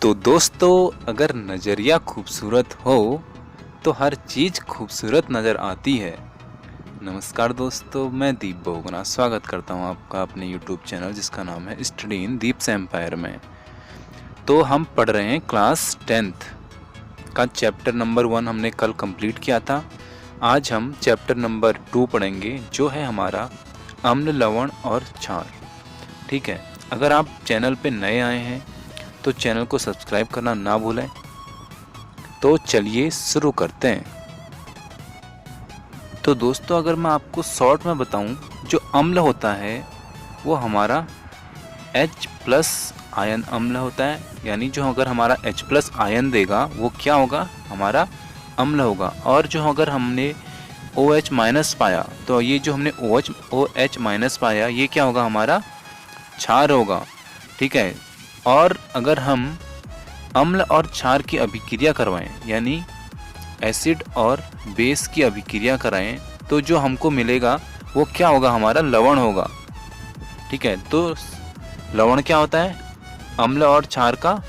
तो दोस्तों, अगर नज़रिया खूबसूरत हो तो हर चीज़ खूबसूरत नज़र आती है। नमस्कार दोस्तों, मैं दीप बहुगुणा स्वागत करता हूं आपका अपने YouTube चैनल जिसका नाम है स्टडी इन दीप्स एम्पायर में। तो हम पढ़ रहे हैं क्लास 10th का चैप्टर नंबर 1 हमने कल कंप्लीट किया था। आज हम चैप्टर नंबर 2 पढ़ेंगे जो है हमारा अम्ल, लवण और क्षार। ठीक है, अगर आप चैनल पे नए आए हैं तो चैनल को सब्सक्राइब करना ना भूलें। तो चलिए शुरू करते हैं। तो दोस्तों, अगर मैं आपको शॉर्ट में बताऊं, जो अम्ल होता है वो हमारा H+ आयन अम्ल होता है। यानी जो अगर हमारा H+ आयन देगा वो क्या होगा, हमारा अम्ल होगा। और जो अगर हमने OH- पाया तो ये जो हमने OH- पाया ये क्या होगा, हमारा क्षार होगा। ठीक है, और अगर हम अम्ल और क्षार की अभिक्रिया करवाएं, यानी एसिड और बेस की अभिक्रिया कराएं, तो जो हमको मिलेगा वो क्या होगा, हमारा लवण होगा। ठीक है, तो लवण क्या होता है, अम्ल और क्षार का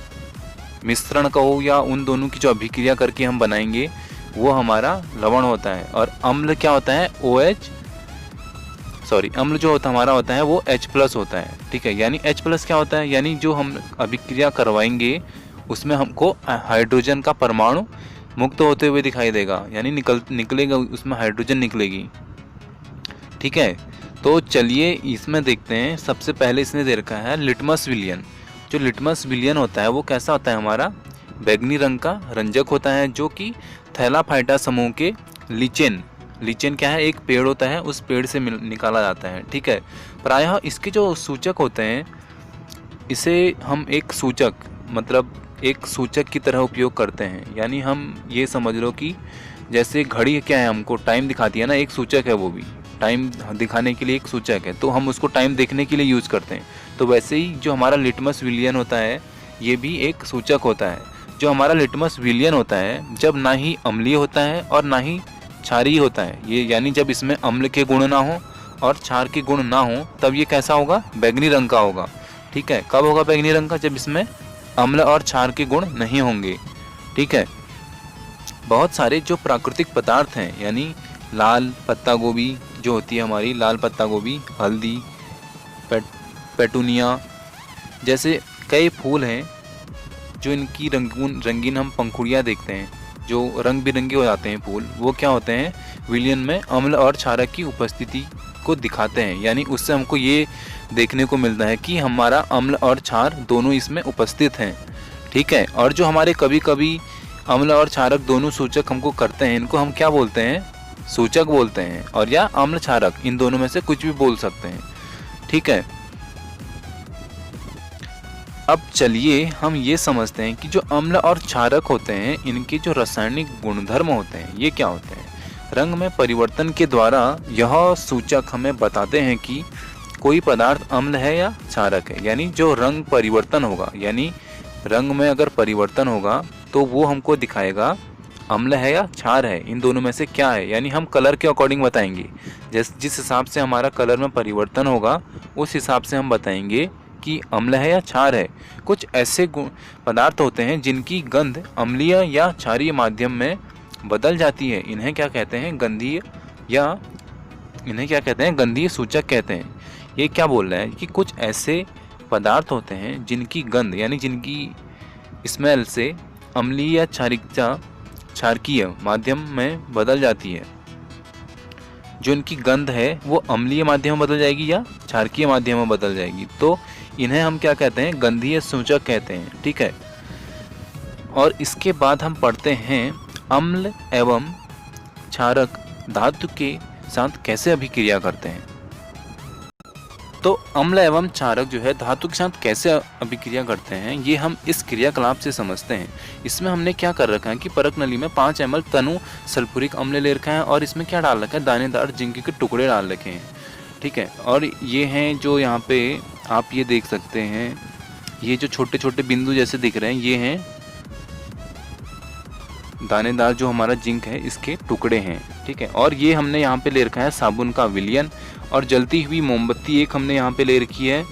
मिश्रण कहो या उन दोनों की जो अभिक्रिया करके हम बनाएंगे वो हमारा लवण होता है। और अम्ल क्या होता है, अम्ल जो होता हमारा होता है वो H+ होता है। ठीक है, यानी H+ क्या होता है, यानी जो हम अभिक्रिया करवाएंगे उसमें हमको हाइड्रोजन का परमाणु मुक्त होते हुए दिखाई देगा, यानी निकलेगा, उसमें हाइड्रोजन निकलेगी। ठीक है, तो चलिए इसमें देखते हैं। सबसे पहले इसने दे रखा है लिटमस विलियन। जो लिटमस विलियन होता है वो कैसा होता है, हमारा बैगनी रंग का रंजक होता है, जो कि थैलाफाइटा समूह के लीचेन क्या है, एक पेड़ होता है, उस पेड़ से निकाला जाता है। ठीक है, प्रायः इसके जो सूचक होते हैं इसे हम एक सूचक की तरह उपयोग करते हैं। यानी हम ये समझ लो कि जैसे घड़ी क्या है, हमको टाइम दिखाती है ना, एक सूचक है, वो भी टाइम दिखाने के लिए एक सूचक है, तो हम उसको टाइम देखने के लिए यूज़ करते हैं। तो वैसे ही जो हमारा लिटमस विलियन होता है ये भी एक सूचक होता है। जो हमारा लिटमस विलियन होता है जब ना ही अम्लीय होता है और ना ही क्षारीय होता है, ये यानी जब इसमें अम्ल के गुण ना हो और क्षार के गुण ना हो तब ये कैसा होगा, बैगनी रंग का होगा। ठीक है, कब होगा बैगनी रंग का, जब इसमें अम्ल और क्षार के गुण नहीं होंगे। ठीक है, बहुत सारे जो प्राकृतिक पदार्थ हैं, यानी लाल पत्ता गोभी जो होती है हमारी, लाल पत्ता गोभी, हल्दी, पेटूनिया जैसे कई फूल हैं जो इनकी रंगीन हम पंखुड़ियाँ देखते हैं, जो रंग बिरंगे हो जाते हैं फूल, वो क्या होते हैं, विलियन में अम्ल और क्षारक की उपस्थिति को दिखाते हैं। यानी उससे हमको ये देखने को मिलता है कि हमारा अम्ल और क्षार दोनों इसमें उपस्थित हैं। ठीक है, और जो हमारे कभी कभी अम्ल और क्षारक दोनों सूचक हमको करते हैं, इनको हम क्या बोलते हैं, सूचक बोलते हैं, और या अम्ल क्षारक, इन दोनों में से कुछ भी बोल सकते हैं। ठीक है, अब चलिए हम ये समझते हैं कि जो अम्ल और क्षारक होते हैं इनके जो रासायनिक गुणधर्म होते हैं ये क्या होते हैं। रंग में परिवर्तन के द्वारा यह सूचक हमें बताते हैं कि कोई पदार्थ अम्ल है या क्षारक है। यानी जो रंग परिवर्तन होगा, यानी रंग में अगर परिवर्तन होगा तो वो हमको दिखाएगा अम्ल है या क्षार है, इन दोनों में से क्या है। यानी हम कलर के अकॉर्डिंग बताएंगे, जिस हिसाब से हमारा कलर में परिवर्तन होगा उस हिसाब से हम बताएंगे कि अम्ल है या क्षार है। कुछ ऐसे पदार्थ होते हैं जिनकी गंध अम्लीय या क्षारीय माध्यम में बदल जाती है, इन्हें क्या कहते हैं, गंधीय सूचक कहते हैं। ये क्या बोल रहा है कि कुछ ऐसे पदार्थ होते हैं जिनकी गंध, यानी जिनकी स्मेल से अम्लीय या क्षारकीय माध्यम में बदल जाती है। जो इनकी गंध है वो अम्लीय माध्यम में बदल जाएगी या क्षारकीय माध्यम में बदल जाएगी, तो इन्हें हम क्या कहते हैं, गंधीय सूचक कहते हैं। ठीक है, और इसके बाद हम पढ़ते हैं अम्ल एवं क्षारक धातु के साथ कैसे अभिक्रिया करते हैं। तो अम्ल एवं क्षारक जो है धातु के साथ कैसे अभिक्रिया करते हैं ये हम इस क्रियाकलाप से समझते हैं। इसमें हमने क्या कर रखा है कि परक नली में 5 ml तनु सल्फ्यूरिक अम्ल ले रखा है और इसमें क्या डाल रखा है, दानेदार जिंक के टुकड़े डाल रखे हैं। ठीक है, और ये हैं जो यहाँ पे आप ये देख सकते हैं, ये जो छोटे छोटे बिंदु जैसे दिख रहे हैं ये हैं दानेदार जो हमारा जिंक है इसके टुकड़े हैं। ठीक है, और ये हमने यहाँ पे ले रखा है साबुन का विलियन, और जलती हुई मोमबत्ती एक हमने यहाँ पे ले रखी है,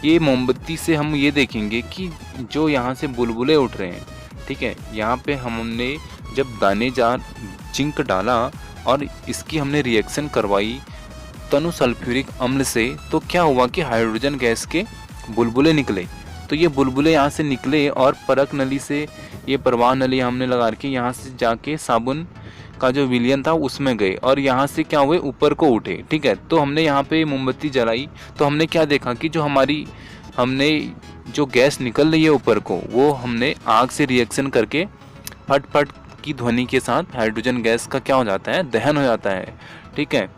ये मोमबत्ती से हम ये देखेंगे कि जो यहाँ से बुलबुले उठ रहे हैं, ठीक है, यहाँ पे हमने जब दानेदार जिंक डाला और इसकी हमने रिएक्शन करवाई तनु सल्फ्यूरिक अम्ल से, तो क्या हुआ कि हाइड्रोजन गैस के बुलबुले निकले। तो ये बुलबुले यहाँ से निकले और परक नली से, ये प्रवाह नली हमने लगा के यहाँ से जाके साबुन का जो विलयन था उसमें गए और यहाँ से क्या हुए, ऊपर को उठे। ठीक है, तो हमने यहाँ पे मोमबत्ती जलाई तो हमने क्या देखा कि जो हमने जो गैस निकल रही है ऊपर को, वो हमने आग से रिएक्शन करके फट फट की ध्वनि के साथ हाइड्रोजन गैस का क्या हो जाता है, दहन हो जाता है। ठीक है,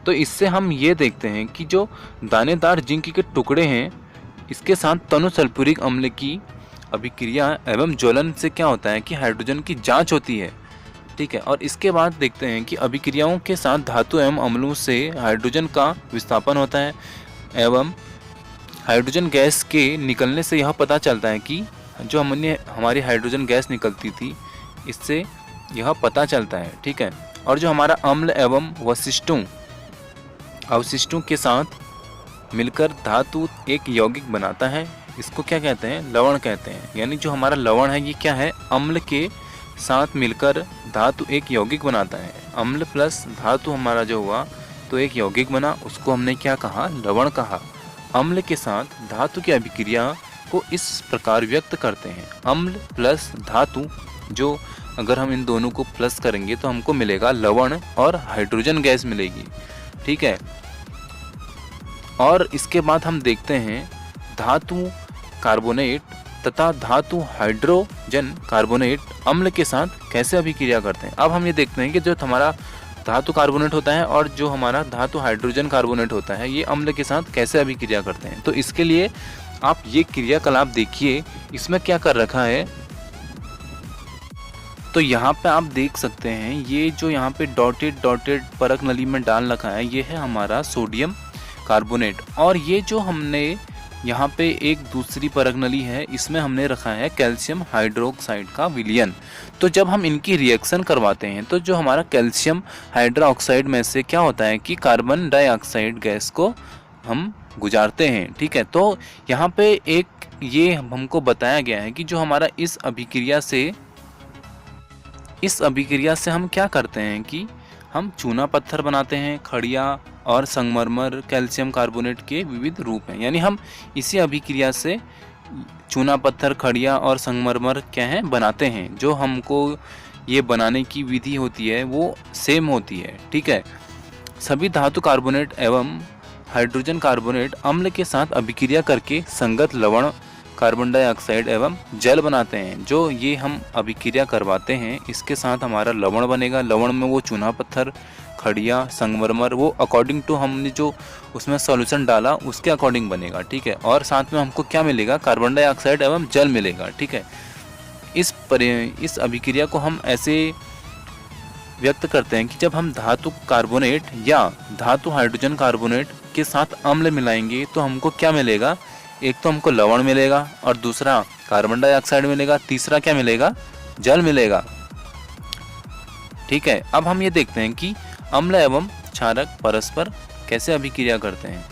तो इससे हम ये देखते हैं कि जो दानेदार जिंक के टुकड़े हैं, इसके साथ तनु सल्फ्यूरिक अम्ल की अभिक्रिया एवं ज्वलन से क्या होता है कि हाइड्रोजन की जांच होती है। ठीक है, और इसके बाद देखते हैं कि अभिक्रियाओं के साथ धातु एवं अम्लों से हाइड्रोजन का विस्थापन होता है एवं हाइड्रोजन गैस के निकलने से यह पता चलता है कि जो हमारी हाइड्रोजन गैस निकलती थी, इससे यह पता चलता है। ठीक है, और जो हमारा अम्ल एवं अवशिष्टों के साथ मिलकर धातु एक यौगिक बनाता है, इसको क्या कहते हैं, लवण कहते हैं। यानी जो हमारा लवण है ये क्या है, अम्ल के साथ मिलकर धातु एक यौगिक बनाता है। अम्ल प्लस धातु हमारा जो हुआ तो एक यौगिक बना, उसको हमने क्या कहा, लवण कहा। अम्ल के साथ धातु की अभिक्रिया को इस प्रकार व्यक्त करते हैं, अम्ल प्लस धातु, जो अगर हम इन दोनों को प्लस करेंगे तो हमको मिलेगा लवण और हाइड्रोजन गैस मिलेगी। ठीक है, और इसके बाद हम देखते हैं धातु कार्बोनेट तथा धातु हाइड्रोजन कार्बोनेट अम्ल के साथ कैसे अभिक्रिया करते हैं। अब हम ये देखते हैं कि जो हमारा धातु कार्बोनेट होता है और जो हमारा धातु हाइड्रोजन कार्बोनेट होता है, ये अम्ल के साथ कैसे अभिक्रिया करते हैं। तो इसके लिए आप ये क्रियाकलाप देखिए, इसमें क्या कर रखा है। तो यहाँ पे आप देख सकते हैं, ये जो यहाँ पे डॉटेड परक नली में डाल रखा है, ये है हमारा सोडियम कार्बोनेट। और ये जो हमने यहाँ पे एक दूसरी परक नली है, इसमें हमने रखा है कैल्शियम हाइड्रोक्साइड का विलयन। तो जब हम इनकी रिएक्शन करवाते हैं तो जो हमारा कैल्शियम हाइड्रोक्साइड में से क्या होता है कि कार्बन डाइऑक्साइड गैस को हम गुजारते हैं। ठीक है, तो यहाँ पे एक ये हमको बताया गया है कि जो हमारा इस अभिक्रिया से हम क्या करते हैं कि हम चूना पत्थर बनाते हैं, खड़िया और संगमरमर कैल्शियम कार्बोनेट के विविध रूप हैं। यानी हम इसी अभिक्रिया से चूना पत्थर, खड़िया और संगमरमर क्या है बनाते हैं। जो हमको ये बनाने की विधि होती है वो सेम होती है। ठीक है, सभी धातु कार्बोनेट एवं हाइड्रोजन कार्बोनेट अम्ल के साथ अभिक्रिया करके संगत लवण, कार्बन डाइऑक्साइड एवं जल बनाते हैं। जो ये हम अभिक्रिया करवाते हैं, इसके साथ हमारा लवण बनेगा। लवण में वो चूना पत्थर, खड़िया, संगमरमर, वो अकॉर्डिंग टू हमने जो उसमें सॉल्यूशन डाला उसके अकॉर्डिंग बनेगा। ठीक है, और साथ में हमको क्या मिलेगा, कार्बन डाइऑक्साइड एवं जल मिलेगा। ठीक है, इस अभिक्रिया को हम ऐसे व्यक्त करते हैं कि जब हम धातु कार्बोनेट या धातु हाइड्रोजन कार्बोनेट के साथ अम्ल मिलाएंगे तो हमको क्या मिलेगा, एक तो हमको लवण मिलेगा और दूसरा कार्बन डाइऑक्साइड मिलेगा, तीसरा क्या मिलेगा, जल मिलेगा। ठीक है, अब हम ये देखते हैं कि अम्ल एवं क्षारक परस्पर कैसे अभिक्रिया करते हैं।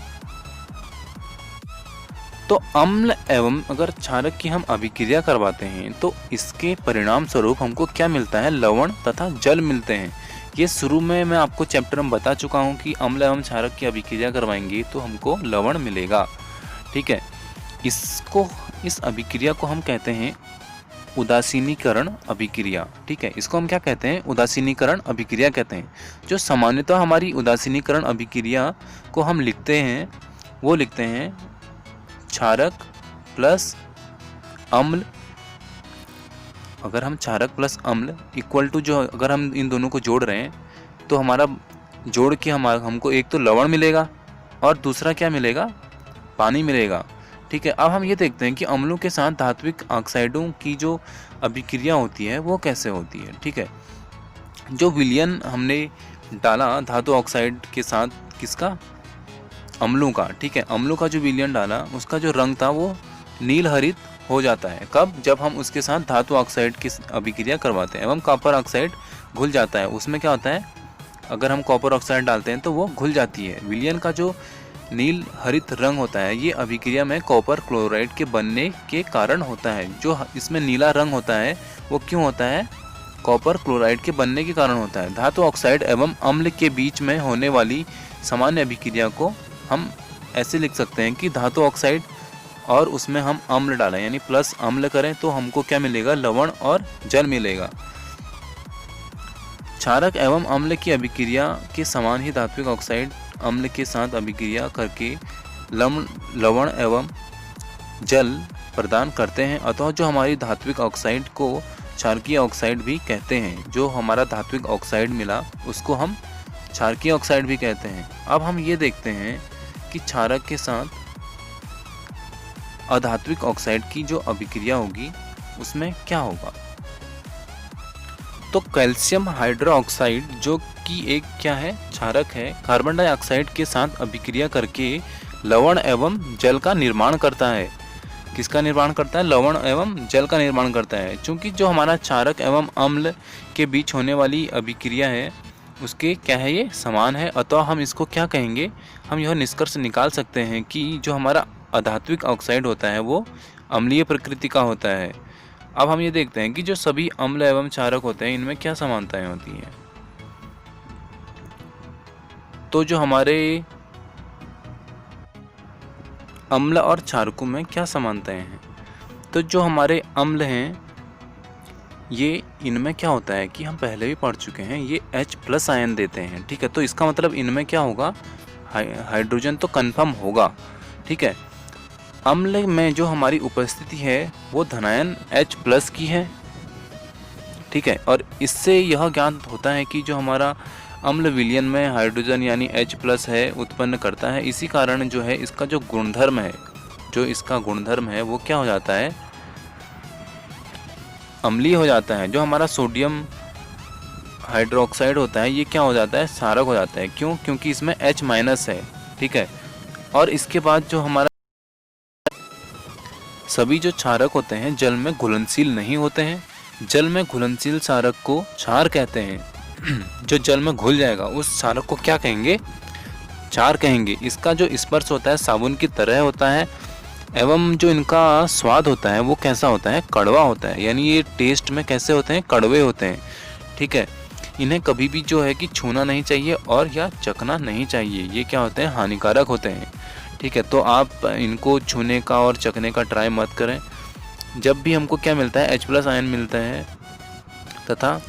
तो अम्ल एवं अगर क्षारक की हम अभिक्रिया करवाते हैं तो इसके परिणाम स्वरूप हमको क्या मिलता है, लवण तथा जल मिलते हैं। ये शुरू में मैं आपको चैप्टर में बता चुका हूँ कि अम्ल एवं क्षारक की अभिक्रिया करवाएंगे तो हमको लवण मिलेगा। ठीक है, इस अभिक्रिया को हम कहते हैं उदासीनीकरण अभिक्रिया। ठीक है, इसको हम क्या कहते हैं, उदासीनीकरण अभिक्रिया कहते हैं। जो सामान्यतः हमारी उदासीनीकरण अभिक्रिया को हम लिखते हैं, वो लिखते हैं क्षारक प्लस अम्ल। अगर हम क्षारक प्लस अम्ल इक्वल टू, जो अगर हम इन दोनों को जोड़ रहे हैं तो हमारा जोड़ के हमको एक तो लवण मिलेगा और दूसरा क्या मिलेगा, पानी मिलेगा। ठीक है, अब हम ये देखते हैं कि अम्लों के साथ धात्विक ऑक्साइडों की जो अभिक्रिया होती है वो कैसे होती है। ठीक है, जो विलयन हमने डाला धातु ऑक्साइड के साथ, किसका, अम्लों का। ठीक है, अम्लों का जो विलयन डाला उसका जो रंग था वो नील हरित हो जाता है। कब, जब हम उसके साथ धातु ऑक्साइड की अभिक्रिया करवाते हैं एवं कॉपर ऑक्साइड घुल जाता है। उसमें क्या होता है, अगर हम कॉपर ऑक्साइड डालते हैं तो वो घुल जाती है। विलयन का जो नील हरित रंग होता है, ये अभिक्रिया में कॉपर क्लोराइड के बनने के कारण होता है। जो इसमें नीला रंग होता है वो क्यों होता है? कॉपर क्लोराइड के बनने के कारण होता है। धातु ऑक्साइड एवं अम्ल के बीच में होने वाली सामान्य अभिक्रिया को हम ऐसे लिख सकते हैं कि धातु ऑक्साइड और उसमें हम अम्ल डालें, यानी प्लस अम्ल करें तो हमको क्या मिलेगा? लवण और जल मिलेगा। क्षारक एवं अम्ल की अभिक्रिया के समान ही धात्विक ऑक्साइड अम्ल के साथ अभिक्रिया करके लवण एवं जल प्रदान करते हैं। अतः जो हमारी धात्विक ऑक्साइड को क्षारकीय ऑक्साइड भी कहते हैं। जो हमारा धात्विक ऑक्साइड मिला उसको हम क्षारकीय ऑक्साइड भी कहते हैं। अब हम ये देखते हैं कि क्षारक के साथ अधात्विक ऑक्साइड की जो अभिक्रिया होगी उसमें क्या होगा। तो कैल्शियम हाइड्रोक्साइड जो कि एक क्या है? क्षारक है, कार्बन डाइऑक्साइड के साथ अभिक्रिया करके लवण एवं जल का निर्माण करता है। किसका निर्माण करता है? लवण एवं जल का निर्माण करता है। चूंकि जो हमारा क्षारक एवं अम्ल के बीच होने वाली अभिक्रिया है उसके क्या है? ये समान है। अतः हम इसको क्या कहेंगे? हम यह निष्कर्ष निकाल सकते हैं कि जो हमारा अधात्विक ऑक्साइड होता है वो अम्लीय प्रकृति का होता है। अब हम ये देखते हैं कि जो सभी अम्ल एवं क्षारक होते हैं इनमें क्या समानताएं होती हैं। तो जो हमारे अम्ल और क्षारकों में क्या समानताएं हैं? तो जो हमारे अम्ल हैं ये इनमें क्या होता है कि हम पहले भी पढ़ चुके हैं, ये H+ आयन देते हैं। ठीक है, तो इसका मतलब इनमें क्या होगा? हाइड्रोजन तो कंफर्म होगा। ठीक है, अम्ल में जो हमारी उपस्थिति है वो धनायन H+ की है। ठीक है, और इससे यह ज्ञात होता है कि जो हमारा अम्ल विलयन में हाइड्रोजन यानी H+ है उत्पन्न करता है। इसी कारण जो है इसका जो गुणधर्म है, जो इसका गुणधर्म है वो क्या हो जाता है? अम्लीय हो जाता है। जो हमारा सोडियम हाइड्रोक्साइड होता है ये क्या हो जाता है? क्षारक हो जाता है। क्यों? क्योंकि इसमें H- है। ठीक है, और इसके बाद जो हमारा सभी जो क्षारक होते हैं जल में घुलनशील नहीं होते हैं। जल में घुलनशील क्षारक को क्षार कहते हैं। जो जल में घुल जाएगा उस क्षारक को क्या कहेंगे? क्षार कहेंगे। इसका जो स्पर्श होता है साबुन की तरह होता है एवं जो इनका स्वाद होता है वो कैसा होता है? कड़वा होता है। यानी ये टेस्ट में कैसे होते हैं? कड़वे होते हैं। ठीक है, इन्हें कभी भी जो है कि छूना नहीं चाहिए और या चखना नहीं चाहिए। ये क्या होते हैं? हानिकारक होते हैं। ठीक है, तो आप इनको छूने का और चखने का ट्राई मत करें। जब भी हमको क्या मिलता है? H+ आयन मिलता है तथा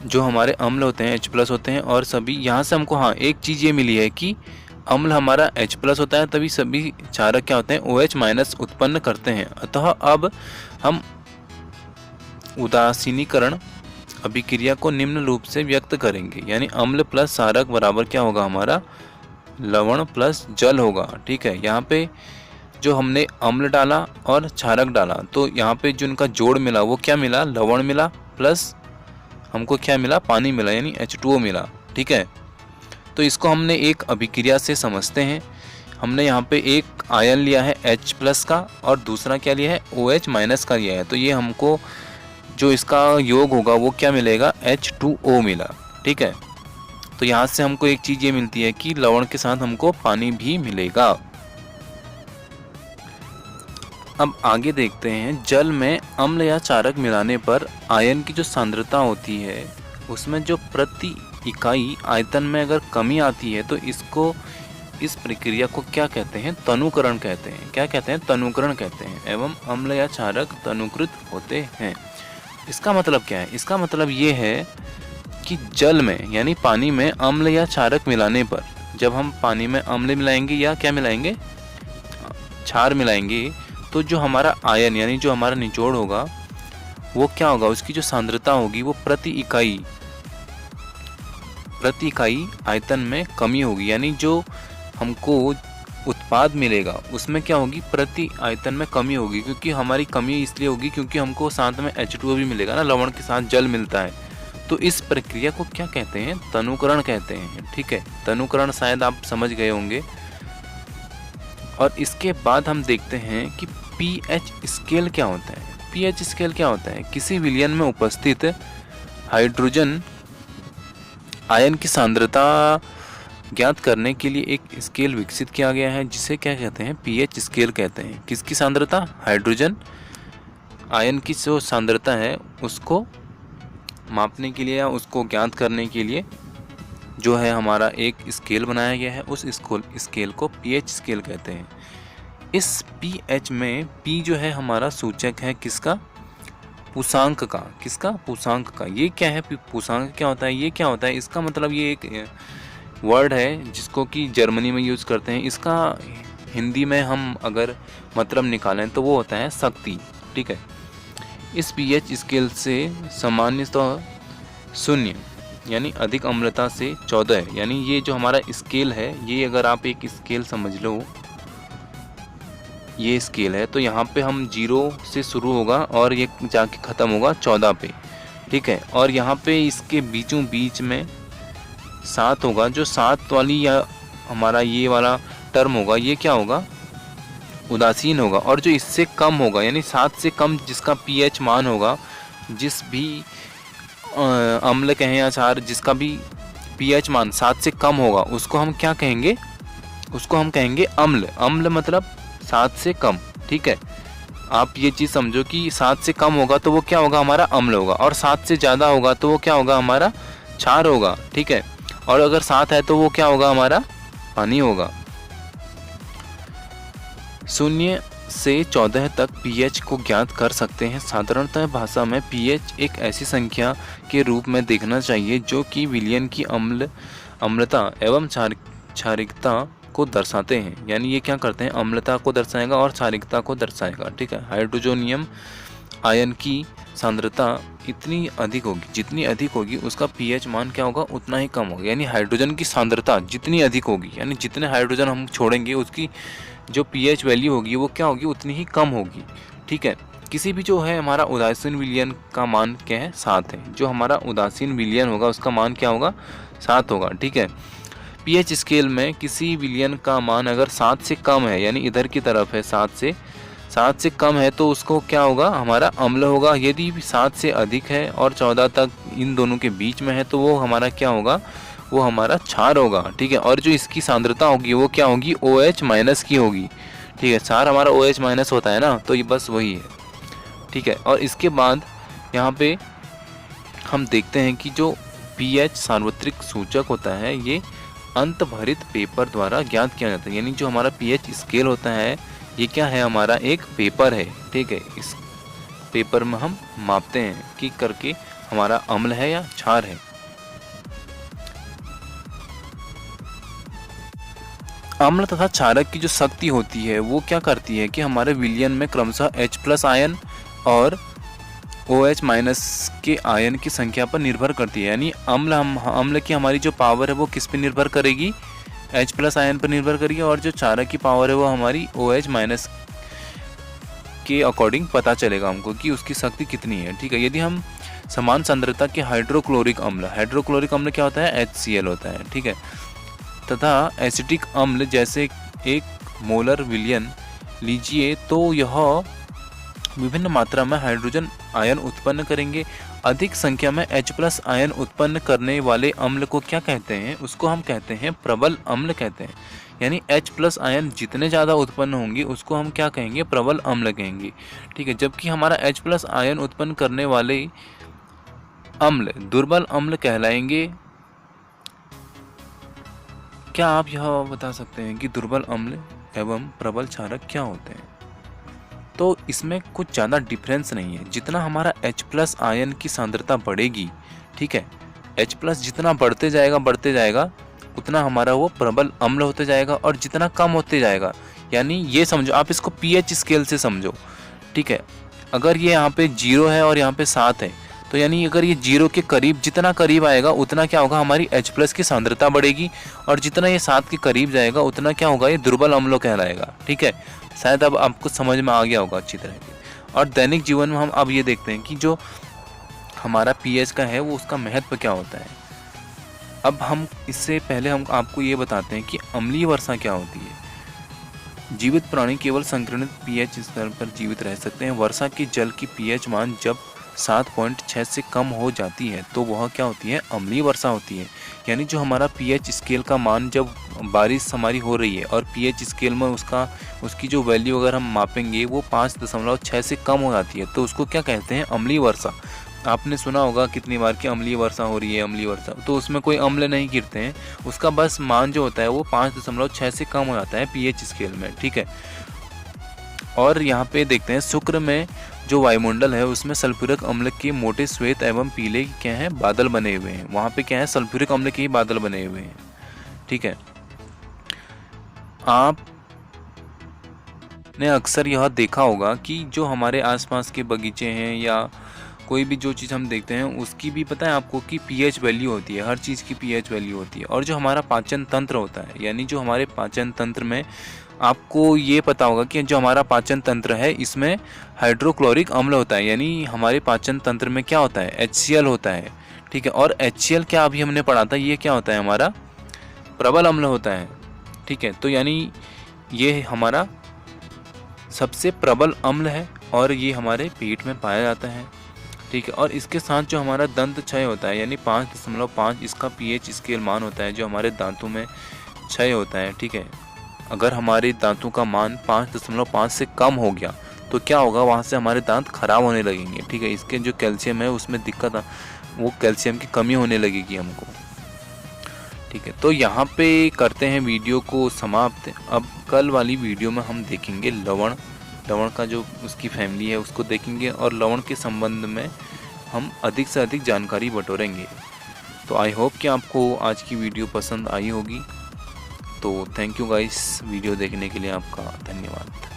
जो हमारे अम्ल होते हैं H+ होते हैं। और सभी यहाँ से हमको हाँ एक चीज़ ये मिली है कि अम्ल हमारा H+ होता है तभी सभी क्षारक क्या होते हैं? OH- उत्पन्न करते हैं। अतः अब हम उदासीनीकरण अभिक्रिया को निम्न रूप से व्यक्त करेंगे, यानी अम्ल प्लस क्षारक बराबर क्या होगा? हमारा लवण प्लस जल होगा। ठीक है, यहाँ पे जो हमने अम्ल डाला और क्षारक डाला तो यहाँ पे जो इनका जोड़ मिला वो क्या मिला? लवण मिला प्लस हमको क्या मिला? पानी मिला, यानी H2O मिला। ठीक है, तो इसको हमने एक अभिक्रिया से समझते हैं। हमने यहाँ पे एक आयन लिया है H+ का और दूसरा क्या लिया है? OH- का लिया है। तो ये हमको जो इसका योग होगा वो क्या मिलेगा? H2O मिला। ठीक है, तो यहाँ से हमको एक चीज़ ये मिलती है कि लवण के साथ हमको पानी भी मिलेगा। अब आगे देखते हैं, जल में अम्ल या क्षारक मिलाने पर आयन की जो सांद्रता होती है उसमें जो प्रति इकाई आयतन में अगर कमी आती है तो इस प्रक्रिया को क्या कहते हैं? तनुकरण कहते हैं। क्या कहते हैं? तनुकरण कहते हैं। एवं अम्ल या क्षारक तनुकृत होते हैं। इसका मतलब क्या है? इसका मतलब ये है कि जल में यानी पानी में अम्ल या क्षारक मिलाने पर, जब हम पानी में अम्ल मिलाएंगे या क्या मिलाएंगे? क्षार मिलाएंगे, तो जो हमारा आयन यानी जो हमारा निचोड़ होगा वो क्या होगा? उसकी जो सांद्रता होगी वो प्रति इकाई आयतन में कमी होगी। यानी जो हमको उत्पाद मिलेगा उसमें क्या होगी? प्रति आयतन में कमी होगी। क्योंकि हमारी कमी इसलिए होगी क्योंकि हमको साथ में H2O भी मिलेगा ना, लवण के साथ जल मिलता है। तो इस प्रक्रिया को क्या कहते हैं? तनुकरण कहते हैं। ठीक है, तनुकरण शायद आप समझ गए होंगे। और इसके बाद हम देखते हैं कि pH स्केल क्या होता है। pH स्केल क्या होता है? किसी विलयन में उपस्थित हाइड्रोजन आयन की सांद्रता ज्ञात करने के लिए एक स्केल विकसित किया गया है जिसे क्या कहते हैं, पीएच स्केल कहते हैं। किसकी सांद्रता, हाइड्रोजन आयन की जो सांद्रता है उसको मापने के लिए या उसको ज्ञात करने के लिए जो है हमारा एक स्केल बनाया गया है, उस स्केल को पीएच स्केल कहते हैं। इस पीएच में पी जो है हमारा सूचक है किसका, पूर्णांक का। किसका, पूर्णांक का। ये क्या है, पूर्णांक क्या होता है, ये क्या होता है, इसका मतलब ये एक वर्ड है जिसको कि जर्मनी में यूज़ करते हैं। इसका हिंदी में हम अगर मतलब निकालें तो वो होता है शक्ति। ठीक है, इस पीएच स्केल से सामान्यतः शून्य यानी अधिक अम्लता से 14 है। यानी ये जो हमारा स्केल है, ये अगर आप एक स्केल समझ लो, ये स्केल है तो यहाँ पे हम 0 से शुरू होगा और ये जाके ख़त्म होगा 14 पे। ठीक है, और यहाँ पे इसके बीचों बीच में 7 होगा। जो 7 वाली या हमारा ये वाला टर्म होगा, ये क्या होगा, उदासीन होगा। और जो इससे कम होगा यानी 7 से कम जिसका पीएच मान होगा, जिस भी अम्ल कहें या क्षार जिसका भी पीएच मान 7 से कम होगा उसको हम क्या कहेंगे, उसको हम कहेंगे अम्ल। अम्ल मतलब 7 से कम। ठीक है, आप ये चीज़ समझो कि 7 से कम होगा तो वो क्या होगा, हमारा अम्ल होगा, और 7 से ज़्यादा होगा तो वो क्या होगा, हमारा क्षार होगा। ठीक है, और अगर 7 है तो वो क्या होगा, हमारा पानी होगा। 0 से 14 तक पीएच को ज्ञात कर सकते हैं। साधारणतः भाषा में पीएच एक ऐसी संख्या के रूप में देखना चाहिए जो कि विलयन की अम्लता एवं क्षारिकता को दर्शाते हैं। यानी ये क्या करते हैं, अम्लता को दर्शाएगा और क्षारिकता को दर्शाएगा। ठीक है, हाइड्रोजोनियम आयन की सांद्रता इतनी अधिक होगी, जितनी अधिक होगी उसका पीएच मान क्या होगा, उतना ही कम होगा। यानी हाइड्रोजन की सांद्रता जितनी अधिक होगी, यानी जितने हाइड्रोजन हम छोड़ेंगे उसकी जो पीएच वैल्यू होगी वो क्या होगी, उतनी ही कम होगी। ठीक है, किसी भी जो है हमारा उदासीन विलयन का मान क्या है, 7 है। जो हमारा उदासीन विलयन होगा उसका मान क्या होगा, 7 होगा। ठीक है, पीएच स्केल में किसी विलयन का मान अगर 7 से कम है, यानी इधर की तरफ है 7 से कम है, तो उसको क्या होगा, हमारा अम्ल होगा। यदि 7 से अधिक है और 14 तक इन दोनों के बीच में है तो वो हमारा क्या होगा, वो हमारा क्षार होगा। ठीक है, और जो इसकी सांद्रता होगी वो क्या होगी, OH माइनस की होगी। ठीक है, क्षार हमारा OH माइनस होता है ना, तो ये बस वही है। ठीक है, और इसके बाद यहाँ पे हम देखते हैं कि जो पीएच सार्वत्रिक सूचक होता है ये अंतभरित पेपर द्वारा ज्ञात किया जाता है। यानी जो हमारा पीएच स्केल होता है ये क्या है, हमारा एक पेपर है। ठीक है, इस पेपर में हम मापते हैं कि करके हमारा अम्ल है या क्षार है। अम्ल तथा क्षारक की जो शक्ति होती है वो क्या करती है कि हमारे विलयन में क्रमशः H+ आयन और OH- के आयन की संख्या पर निर्भर करती है। यानी अम्ल की हमारी जो पावर है वो किस पे निर्भर करेगी, H+ आयन पर निर्भर करेगी, और जो क्षारक की पावर है वो हमारी OH- के अकॉर्डिंग पता चलेगा हमको कि उसकी शक्ति कितनी है। ठीक है, यदि हम समान सांद्रता के हाइड्रोक्लोरिक अम्ल क्या होता है, HCl होता है। ठीक है, तथा एसिटिक अम्ल जैसे एक मोलर विलयन लीजिए तो यह विभिन्न मात्रा में हाइड्रोजन आयन उत्पन्न करेंगे। अधिक संख्या में H+ आयन उत्पन्न करने वाले अम्ल को क्या कहते हैं, उसको हम कहते हैं प्रबल अम्ल कहते हैं। यानी H+ आयन जितने ज़्यादा उत्पन्न होंगे उसको हम क्या कहेंगे, प्रबल अम्ल कहेंगे। ठीक है, जबकि हमारा H+ आयन उत्पन्न करने वाले अम्ल दुर्बल अम्ल कहलाएंगे। क्या आप यह बता सकते हैं कि दुर्बल अम्ल एवं प्रबल क्षारक क्या होते हैं? तो इसमें कुछ ज़्यादा डिफरेंस नहीं है। जितना हमारा H+ आयन की सांद्रता बढ़ेगी, ठीक है, H+ जितना बढ़ते जाएगा उतना हमारा वो प्रबल अम्ल होते जाएगा, और जितना कम होते जाएगा, यानी ये समझो आप इसको पीएच स्केल से समझो। ठीक है, अगर ये यहाँ पे 0 है और यहाँ पे 7 है तो यानी अगर ये 0 के करीब जितना करीब आएगा उतना क्या होगा, हमारी H+ की सांद्रता बढ़ेगी, और जितना ये 7 के करीब जाएगा उतना क्या होगा, ये दुर्बल अम्ल कहलाएगा। ठीक है, शायद अब आपको समझ में आ गया होगा अच्छी तरह से। और दैनिक जीवन में हम अब ये देखते हैं कि जो हमारा पीएच का है वो उसका महत्व क्या होता है। अब हम इससे पहले हम आपको ये बताते हैं कि अम्लीय वर्षा क्या होती है। जीवित प्राणी केवल संकीर्णित पीएच स्तर पर जीवित रह सकते हैं। वर्षा के जल की पीएच मान जब 7.6 से कम हो जाती है तो वह क्या होती है, अम्लीय वर्षा होती है। यानी जो हमारा पीएच स्केल का मान, जब बारिश हमारी हो रही है और पीएच स्केल में उसकी जो वैल्यू अगर हम मापेंगे वो 5.6 से कम हो जाती है तो उसको क्या कहते हैं, अम्लीय वर्षा। आपने सुना होगा कितनी बार कि अम्लीय वर्षा हो रही है, अम्लीय वर्षा, तो उसमें कोई अम्ल नहीं गिरते हैं, उसका बस मान जो होता है वो 5.6 से कम हो जाता है पीएच स्केल में, ठीक है। और यहाँ पे देखते हैं शुक्र में जो वायुमंडल है उसमें सल्फ्यूरिक अम्ल के मोटे श्वेत एवं पीले क्या हैं, बादल बने हुए हैं। वहाँ पे क्या है, सल्फ्यूरिक अम्ल के ही बादल बने हुए हैं, ठीक है। आपने अक्सर यह देखा होगा कि जो हमारे आसपास के बगीचे हैं या कोई भी जो चीज़ हम देखते हैं उसकी भी पता है आपको कि पीएच वैल्यू होती है, हर चीज़ की पीएच वैल्यू होती है। और जो हमारा पाचन तंत्र होता है, यानी जो हमारे पाचन तंत्र में, आपको ये पता होगा कि जो हमारा पाचन तंत्र है इसमें हाइड्रोक्लोरिक अम्ल होता है। यानी हमारे पाचन तंत्र में क्या होता है, HCl होता है, ठीक है। और HCl क्या अभी हमने पढ़ा था, ये क्या होता है, हमारा प्रबल अम्ल होता है, ठीक है। तो यानी ये हमारा सबसे प्रबल अम्ल है और ये हमारे पेट में पाया जाता है, ठीक है। और इसके साथ जो हमारा दंत क्षय होता है, यानी 5.5 इसका पीएच स्केल मान होता है, जो हमारे दांतों में क्षय होता है, ठीक है। अगर हमारे दांतों का मान 5.5 से कम हो गया तो क्या होगा, वहाँ से हमारे दांत खराब होने लगेंगे, ठीक है। इसके जो कैल्शियम है उसमें दिक्कत, वो कैल्शियम की कमी होने लगेगी हमको, ठीक है। तो यहाँ पे करते हैं वीडियो को समाप्त। अब कल वाली वीडियो में हम देखेंगे लवण का जो उसकी फैमिली है उसको देखेंगे और लवण के संबंध में हम अधिक से अधिक जानकारी बटोरेंगे। तो आई होप कि आपको आज की वीडियो पसंद आई होगी। तो थैंक यू गाइस, वीडियो देखने के लिए आपका धन्यवाद।